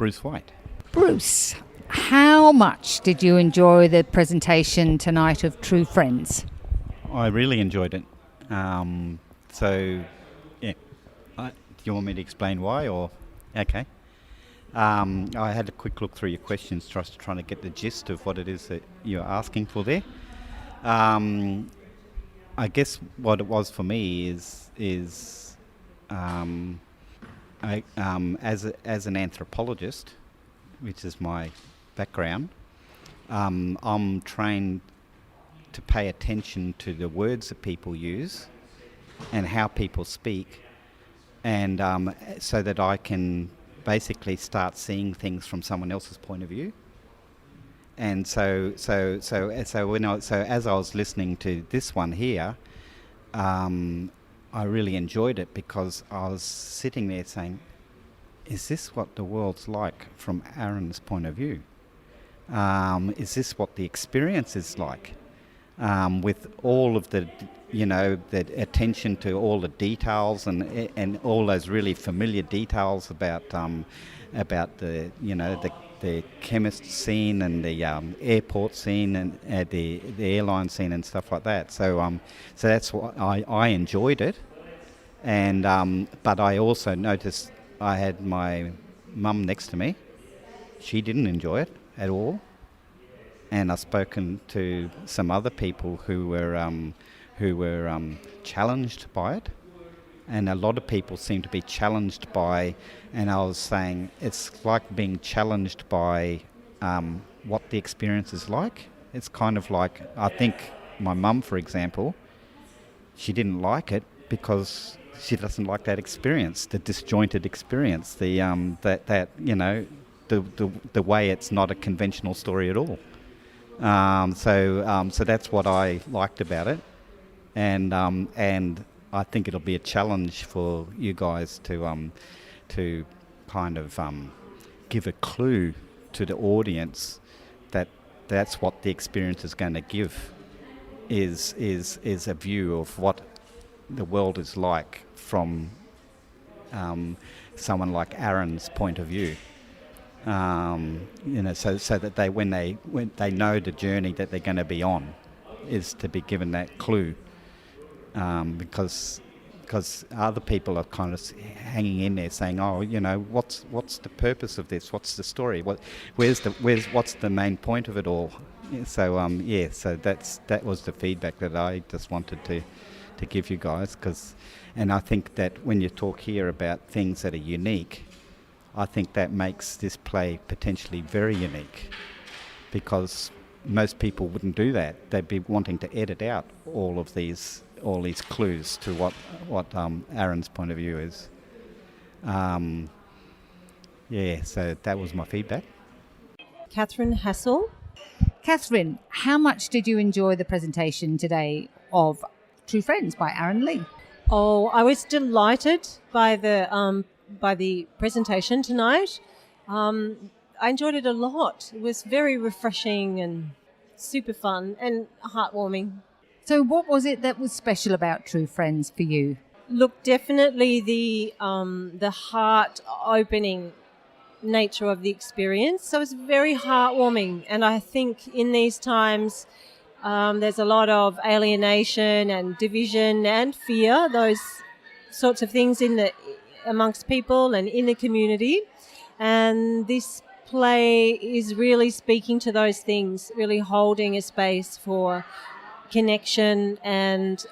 Bruce White. Bruce, how much did you enjoy the presentation tonight of True Friends? I really enjoyed it. So, yeah. Do you want me to explain why, or? Okay. I had a quick look through your questions, just trying to get the gist of what it is that you're asking for there. I guess what it was for me is as an anthropologist, which is my background, I'm trained to pay attention to the words that people use and how people speak, and so that I can basically start seeing things from someone else's point of view. And so as I was listening to this one here, I really enjoyed it because I was sitting there saying, is this what the world's like from Aaron's point of view? Is this what the experience is like? With all of the attention to all the details and all those really familiar details about the chemist scene and the airport scene and the airline scene and stuff like that. So that's why I enjoyed it, and but I also noticed I had my mum next to me. She didn't enjoy it at all, and I've spoken to some other people who were challenged by it, and a lot of people seem to be challenged by, and I was saying it's like being challenged by what the experience is like. It's kind of like, I think my mum, for example, she didn't like it because she doesn't like that experience, the disjointed experience, the the way it's not a conventional story at all. So that's what I liked about it, and I think it'll be a challenge for you guys to kind of give a clue to the audience that that's what the experience is going to give, is a view of what the world is like from someone like Aaron's point of view. So that when they know the journey that they're going to be on, is to be given that clue, because other people are kind of hanging in there saying, oh, what's the purpose of this? What's the story? What's the main point of it all? So that was the feedback that I just wanted to give you guys, and I think that when you talk here about things that are unique, I think that makes this play potentially very unique, because most people wouldn't do that. They'd be wanting to edit out all these clues to what Aaron's point of view is. So that was my feedback. Catherine Hassel. Catherine, how much did you enjoy the presentation today of True Friends by Aaron Lee? Oh, I was delighted by the presentation tonight. I enjoyed it a lot. It was very refreshing and super fun and heartwarming. So what was it that was special about True Friends for you? Look, definitely the heart-opening nature of the experience. So it's very heartwarming, and I think in these times there's a lot of alienation and division and fear, those sorts of things amongst people and in the community, and this play is really speaking to those things, really holding a space for connection and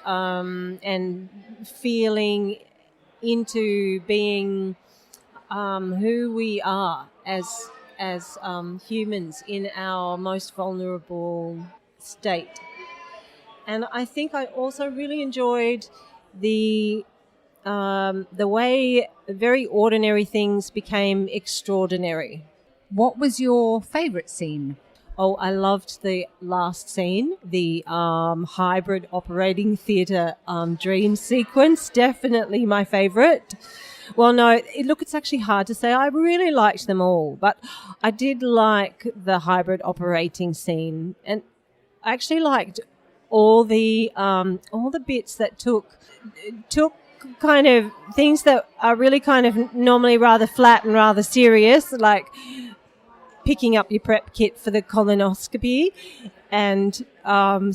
feeling into being who we are as humans in our most vulnerable state. And I think I also really enjoyed the way very ordinary things became extraordinary. What was your favourite scene? Oh, I loved the last scene, the hybrid operating theatre dream sequence. Definitely my favourite. Well, no, it's actually hard to say. I really liked them all, but I did like the hybrid operating scene, and I actually liked all the bits that took kind of things that are really kind of normally rather flat and rather serious, like picking up your prep kit for the colonoscopy, and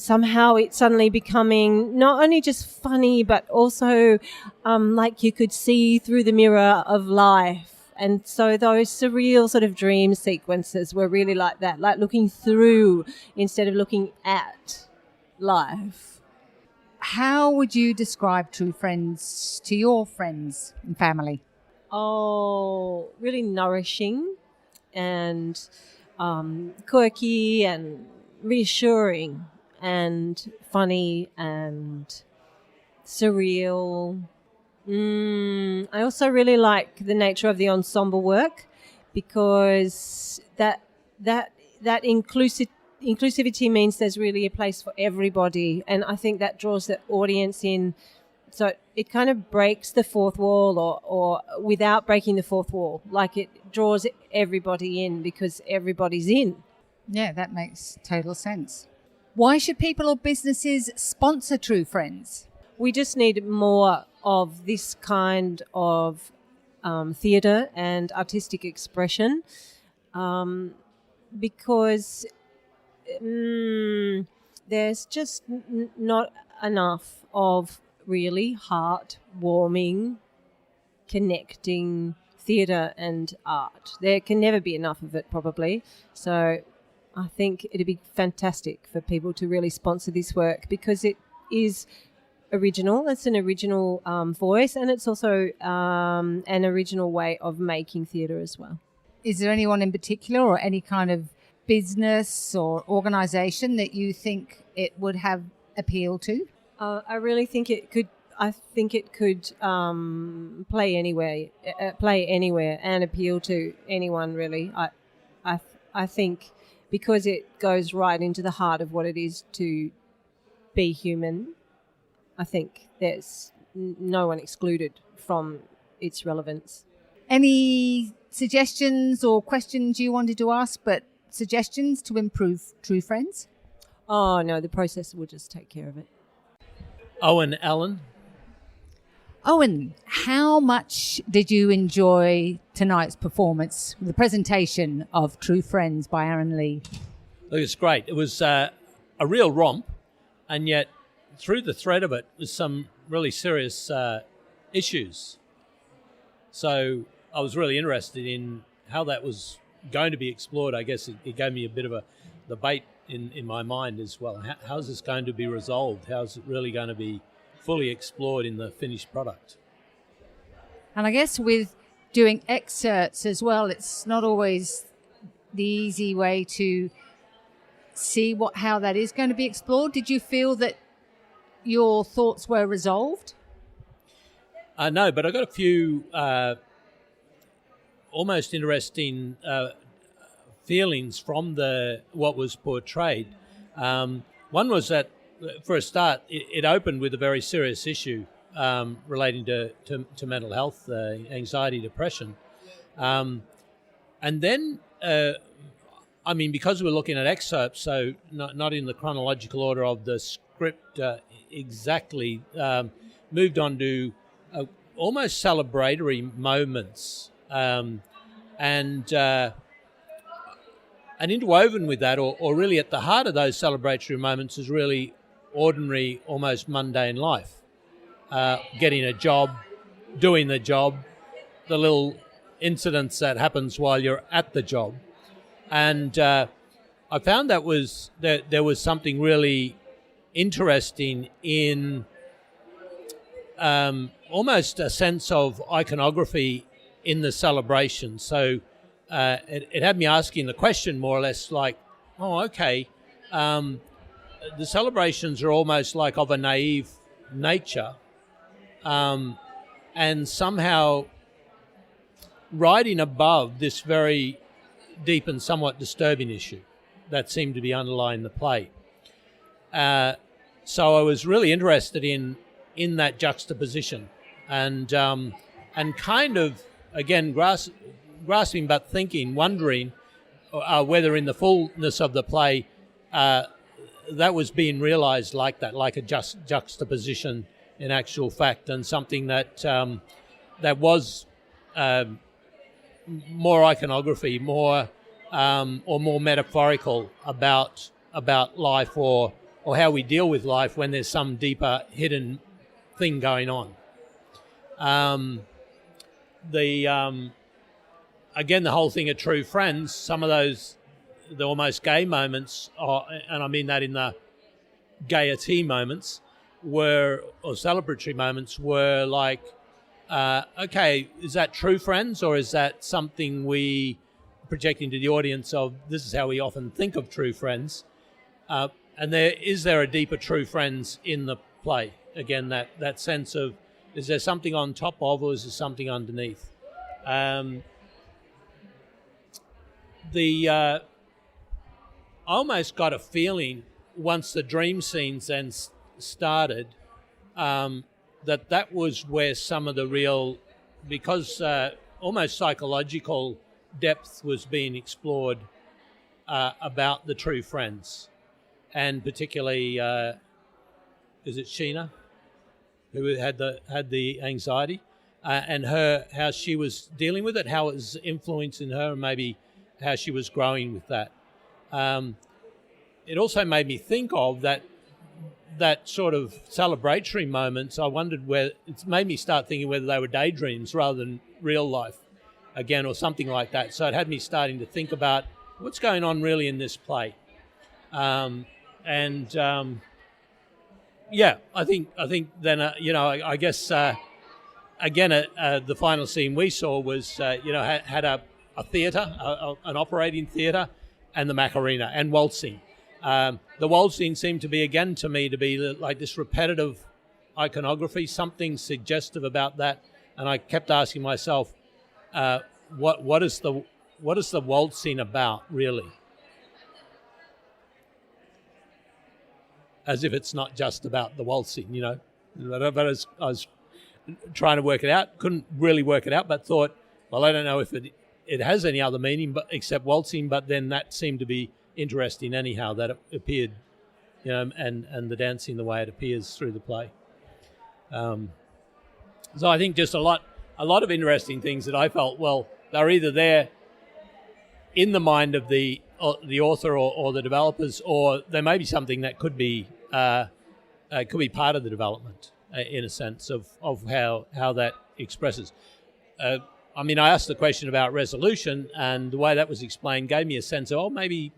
somehow it's suddenly becoming not only just funny but also like you could see through the mirror of life. And so those surreal sort of dream sequences were really like that, like looking through instead of looking at life. How would you describe True Friends to your friends and family? Oh, really nourishing and quirky and reassuring and funny and surreal. I also really like the nature of the ensemble work, because that inclusivity means there's really a place for everybody, and I think that draws the audience in. So it kind of breaks the fourth wall, or without breaking the fourth wall, like it draws everybody in because everybody's in. Yeah, that makes total sense. Why should people or businesses sponsor True Friends? We just need more of this kind of theatre and artistic expression, because there's just not enough of really heart-warming, connecting theatre and art. There can never be enough of it, probably. So I think it'd be fantastic for people to really sponsor this work, because it is original. It's an original voice, and it's also an original way of making theatre as well. Is there anyone in particular or any kind of business or organisation that you think it would have appeal to? I really think it could. I think it could play anywhere and appeal to anyone. Really, I think because it goes right into the heart of what it is to be human. I think there's no one excluded from its relevance. Any suggestions or questions you wanted to ask, but suggestions to improve True Friends? Oh, no, the process will just take care of it. Owen Allen. Owen, how much did you enjoy tonight's performance, the presentation of True Friends by Aaron Lee? It was great. It was a real romp, and yet through the thread of it was some really serious issues. So I was really interested in how that was going to be explored. I guess it gave me a bit of a debate in my mind as well. How's this going to be resolved? How's it really going to be fully explored in the finished product? And I guess with doing excerpts as well, it's not always the easy way to see how that is going to be explored. Did you feel that your thoughts were resolved? No, but I got a few almost interesting feelings from what was portrayed. One was that, for a start, it opened with a very serious issue relating to mental health, anxiety, depression. And then, because we're looking at excerpts, so not in the chronological order of the script exactly, moved on to almost celebratory moments. And interwoven with that, or really at the heart of those celebratory moments, is really ordinary, almost mundane life. Getting a job, doing the job, the little incidents that happens while you're at the job. And I found that there was something really interesting in almost a sense of iconography in the celebration. So it had me asking the question more or less like, oh, okay, the celebrations are almost like of a naive nature, and somehow riding above this very deep and somewhat disturbing issue that seemed to be underlying the play. So I was really interested in that juxtaposition, and kind of, again, grasping but thinking, wondering whether in the fullness of the play that was being realised like that, like a juxtaposition in actual fact, and something that that was more iconography, more or more metaphorical about life, or how we deal with life when there's some deeper hidden thing going on. Again, the whole thing of True Friends, some of those, the almost gay moments, and I mean that in the gaiety moments, or celebratory moments, were like, okay, is that true friends, or is that something we projecting to the audience of this is how we often think of true friends? And is there a deeper true friends in the play? Again, that sense of, is there something on top of, or is there something underneath? I almost got a feeling once the dream scenes then started, that was where some of the real, because almost psychological depth was being explored about the true friends, and particularly, is it Sheena, who had the anxiety, and how she was dealing with it, how it was influencing her, and maybe how she was growing with that. It also made me think of that sort of celebratory moments. I wondered it's made me start thinking whether they were daydreams rather than real life again, or something like that. So it had me starting to think about what's going on really in this play. Yeah, I think then, I guess, again, the final scene we saw was, had a theatre, an operating theatre, and the Macarena, and waltzing. The waltzing seemed to be, again, to me, to be like this repetitive iconography, something suggestive about that. And I kept asking myself, what is the waltzing about, really? As if it's not just about the waltzing, But I was trying to work it out, couldn't really work it out, but thought, well, I don't know if it has any other meaning but except waltzing, but then that seemed to be interesting anyhow, that it appeared, and the dancing the way it appears through the play. So I think just a lot of interesting things that I felt, well, they're either there in the mind of the author or the developers, or there may be something that could be part of the development, in a sense of how that expresses. I asked the question about resolution, and the way that was explained gave me a sense of, maybe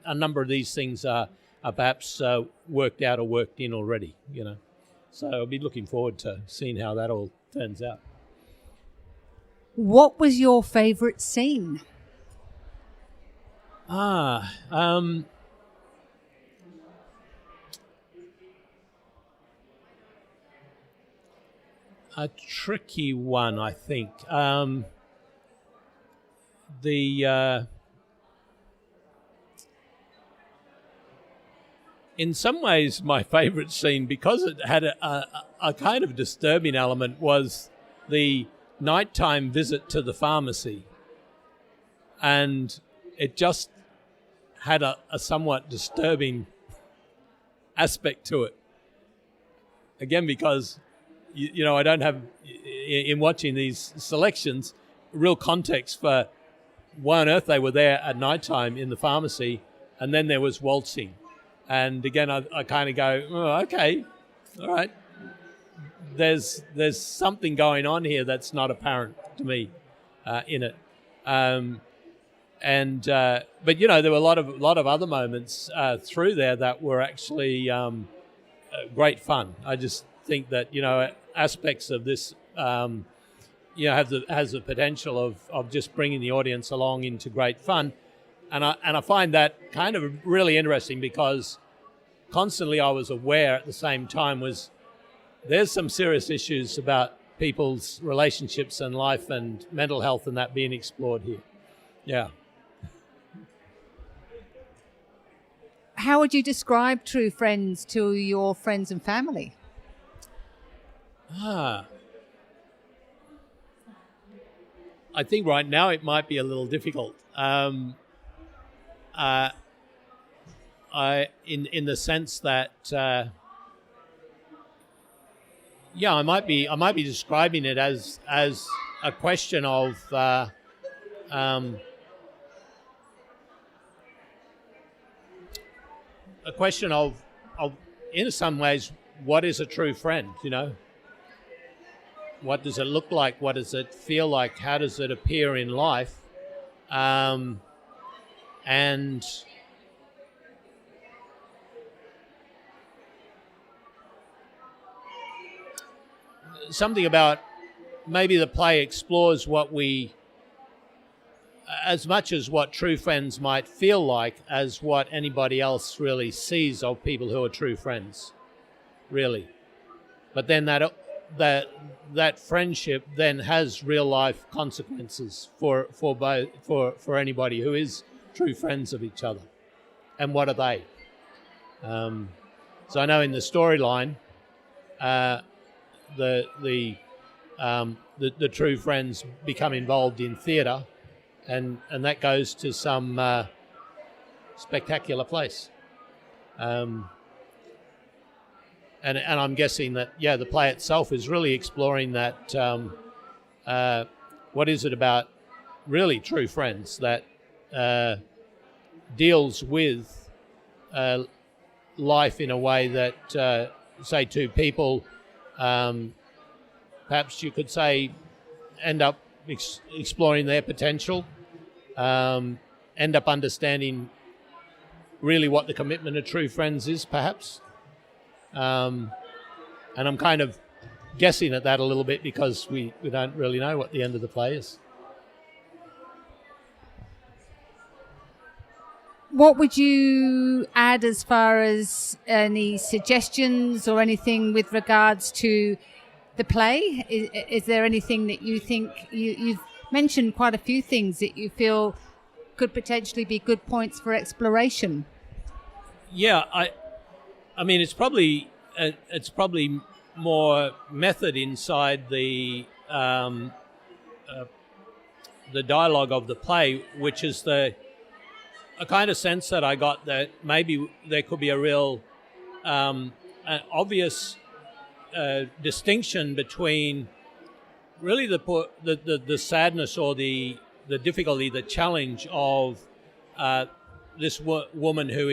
a number of these things are perhaps worked out or worked in already, So I'll be looking forward to seeing how that all turns out. What was your favourite scene? A tricky one, I think. In some ways, my favourite scene, because it had a kind of disturbing element, was the nighttime visit to the pharmacy. And it just had a somewhat disturbing aspect to it. Again, because, I don't have, in watching these selections, real context for why on earth they were there at nighttime in the pharmacy, and then there was waltzing. And again, I kind of go, oh, okay, all right. There's something going on here that's not apparent to me in it. But there were a lot of other moments through there that were actually great fun. I just think that aspects of this has the potential of just bringing the audience along into great fun, and I find that kind of really interesting, because constantly I was aware at the same time there's some serious issues about people's relationships and life and mental health and that being explored here. Yeah. How would you describe True Friends to your friends and family? I think right now it might be a little difficult. In the sense that Yeah, I might be describing it as a question of in some ways, what is a true friend? You know, what does it look like? What does it feel like? How does it appear in life? And something about maybe the play explores what we, as much as what true friends might feel like, as what anybody else really sees of people who are true friends, really. But then that friendship then has real life consequences for anybody who is true friends of each other. And what are they? So I know in the storyline, the true friends become involved in theatre, and that goes to some spectacular place. And I'm guessing that the play itself is really exploring that. What is it about really true friends that deals with life in a way that, say, two people, perhaps you could say, end up exploring their potential, end up understanding really what the commitment of true friends is, perhaps. And I'm kind of guessing at that a little bit because we don't really know what the end of the play is. What would you add as far as any suggestions or anything with regards to the play? Is there anything that you think you've mentioned quite a few things that you feel could potentially be good points for exploration? Yeah, I mean, it's probably more method inside the dialogue of the play, which is a kind of sense that I got that maybe there could be a real an obvious distinction between really the sadness or the difficulty, the challenge of this woman who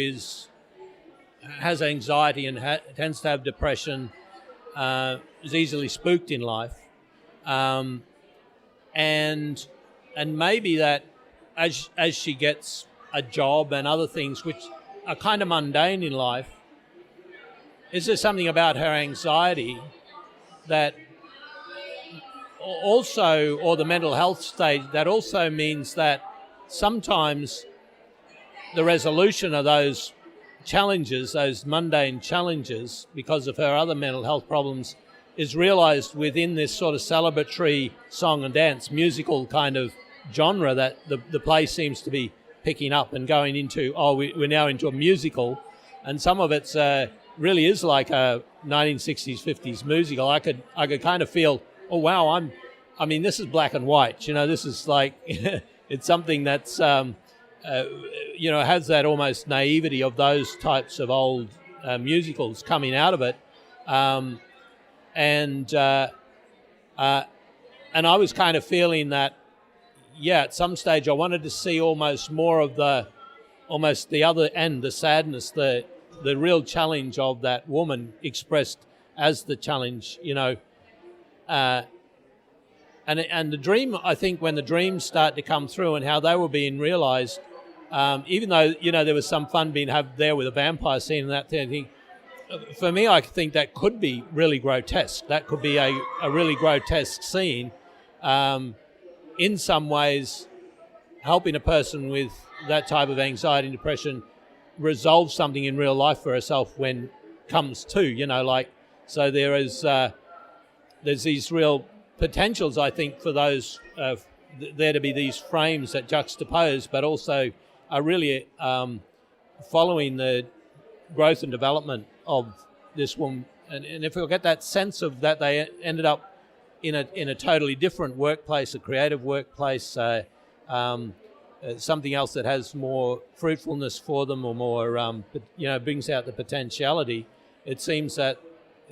has anxiety and tends to have depression, is easily spooked in life, and maybe that as she gets a job and other things which are kind of mundane in life, is there something about her anxiety that also, or the mental health stage, that also means that sometimes the resolution of those challenges, those mundane challenges, because of her other mental health problems, is realized within this sort of celebratory song and dance musical kind of genre that the play seems to be picking up and going into. We're now into a musical, and some of it's really is like a 1960s, 50s musical. I could kind of feel, oh wow, I mean, this is black and white. You know, this is like it's something that's has that almost naivety of those types of old musicals coming out of it, and I was kind of feeling that. Yeah, at some stage I wanted to see almost more of the other end, the sadness, the real challenge of that woman expressed as the challenge, you know. And the dream, I think, when the dreams start to come through and how they were being realized, even though, you know, there was some fun being had there with a vampire scene and that thing, for me, I think that could be really grotesque. That could be a really grotesque scene. In some ways, helping a person with that type of anxiety and depression resolve something in real life for herself when comes to, you know, like, so there's these real potentials, I think, for those, there to be these frames that juxtapose, but also are really following the growth and development of this woman. And if we get that sense of that they ended up in a totally different workplace, a creative workplace, something else that has more fruitfulness for them, or more, brings out the potentiality. It seems that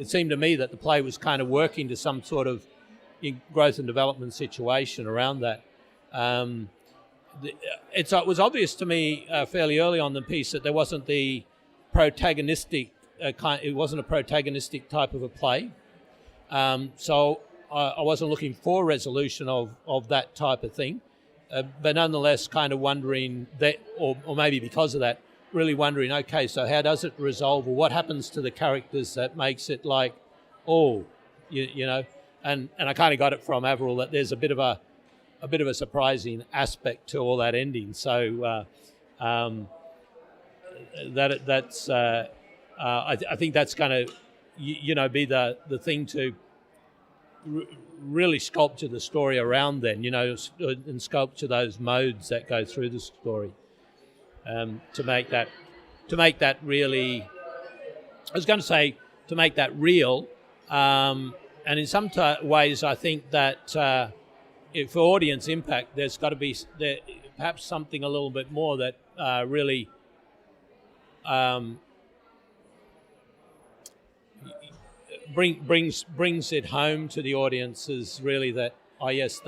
it seemed to me that the play was kind of working to some sort of growth and development situation around that. It was obvious to me fairly early on in the piece that there wasn't the protagonistic it wasn't a protagonistic type of a play. So I wasn't looking for resolution of that type of thing, but nonetheless kind of wondering that, or maybe because of that, really wondering, okay, so how does it resolve, or what happens to the characters that makes it like, oh, you know, and I kind of got it from Avril that there's a bit of a surprising aspect to all that ending. So I think that's going to, be the thing to really sculpture the story around then, and sculpture those modes that go through the story, to make that really, I was going to say, to make that real, and in some ways I think that for audience impact there's got to be perhaps something a little bit more that really brings it home to the audience, is really that, oh yes,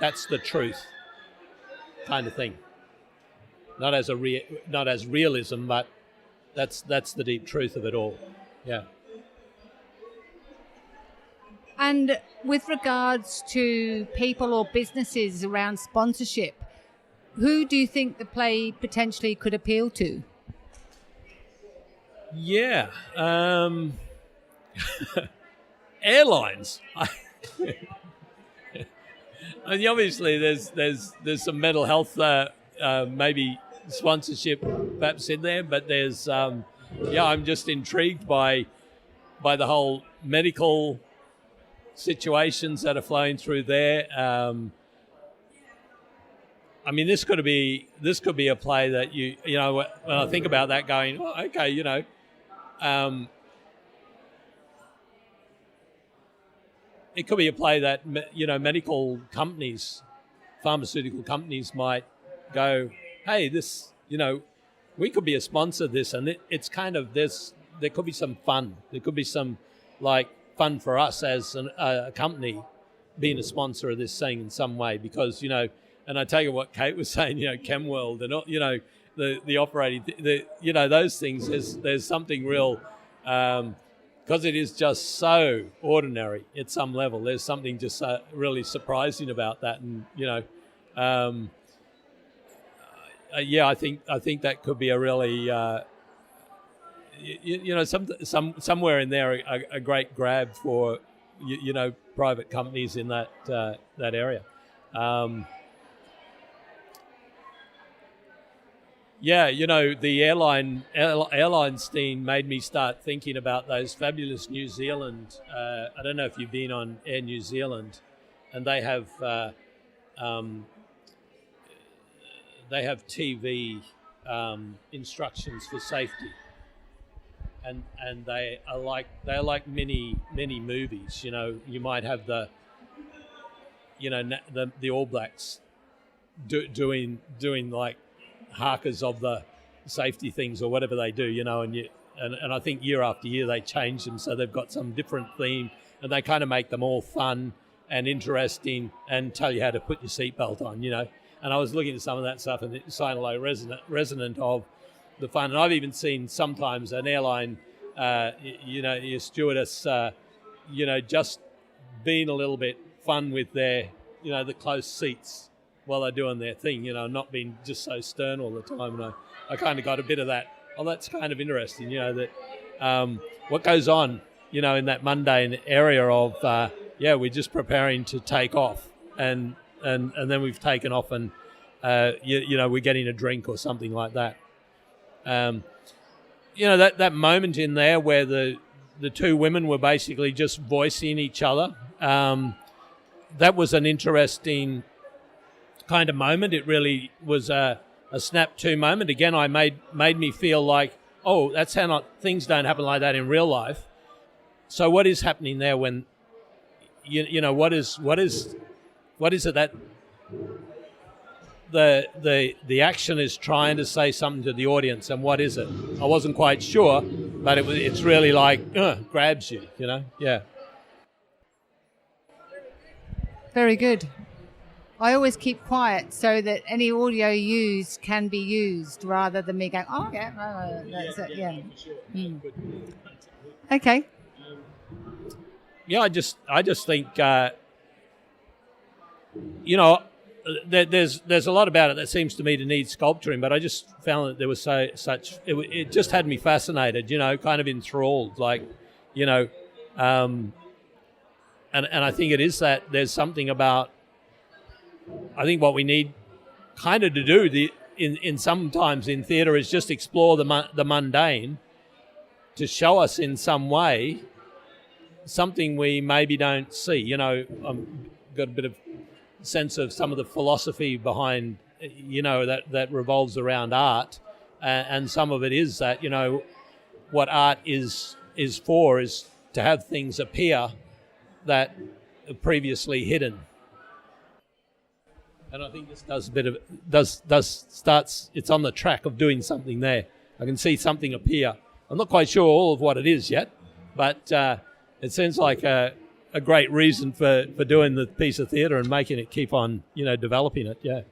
that's the truth kind of thing. Not as realism, but that's the deep truth of it all. Yeah. And with regards to people or businesses around sponsorship, who do you think the play potentially could appeal to? Yeah. Airlines. I mean, obviously there's some mental health maybe sponsorship perhaps in there, but there's I'm just intrigued by the whole medical situations that are flowing through there. I mean, this could be a play that when I think about that, going, oh, okay, it could be a play that medical companies, pharmaceutical companies might go, hey, this, we could be a sponsor of this, and it's kind of this. There could be some fun. There could be some fun for us as a company being a sponsor of this thing in some way, because and I take it what Kate was saying, ChemWorld and the operating, those things. There's something real, because it is just so ordinary at some level. There's something just really surprising about that, and I think that could be a really somewhere in there a great grab for private companies in that area. The airline scene made me start thinking about those fabulous New Zealand. I don't know if you've been on Air New Zealand, and they have TV instructions for safety, and they are like mini movies. You might have the All Blacks doing like harkers of the safety things or whatever they do, and I think year after year they change them, so they've got some different theme, and they kind of make them all fun and interesting and tell you how to put your seatbelt on, And I was looking at some of that stuff, and it's kind of like resonant of the fun. And I've even seen sometimes an airline, your stewardess, just being a little bit fun with their, the close seats while they're doing their thing, not being just so stern all the time. And I kind of got a bit of that. Oh, that's kind of interesting, that what goes on, in that mundane area of, we're just preparing to take off, and then we've taken off, and we're getting a drink or something like that. That moment in there where the two women were basically just voicing each other. That was an interesting kind of moment. It really was a snap to moment. Again, I made me feel like, oh, that's how things don't happen like that in real life. So what is happening there when what is it that the action is trying to say something to the audience, and what is it? I wasn't quite sure, but it's really like grabs you, Yeah. Very good. I always keep quiet so that any audio used can be used rather than me going, oh, yeah, that's it, yeah. Mm. Okay. Yeah, I just think, there's a lot about it that seems to me to need sculpturing, but I just found that there was it just had me fascinated, kind of enthralled, like, and I think it is that there's something about, I think what we need kind of to do in sometimes in theatre is just explore the mundane to show us in some way something we maybe don't see. Got a bit of sense of some of the philosophy behind, that revolves around art, and some of it is that, what art is for is to have things appear that are previously hidden. And I think this it's on the track of doing something there. I can see something appear. I'm not quite sure all of what it is yet, but it seems like a great reason for doing the piece of theatre and making it keep on, developing it. Yeah.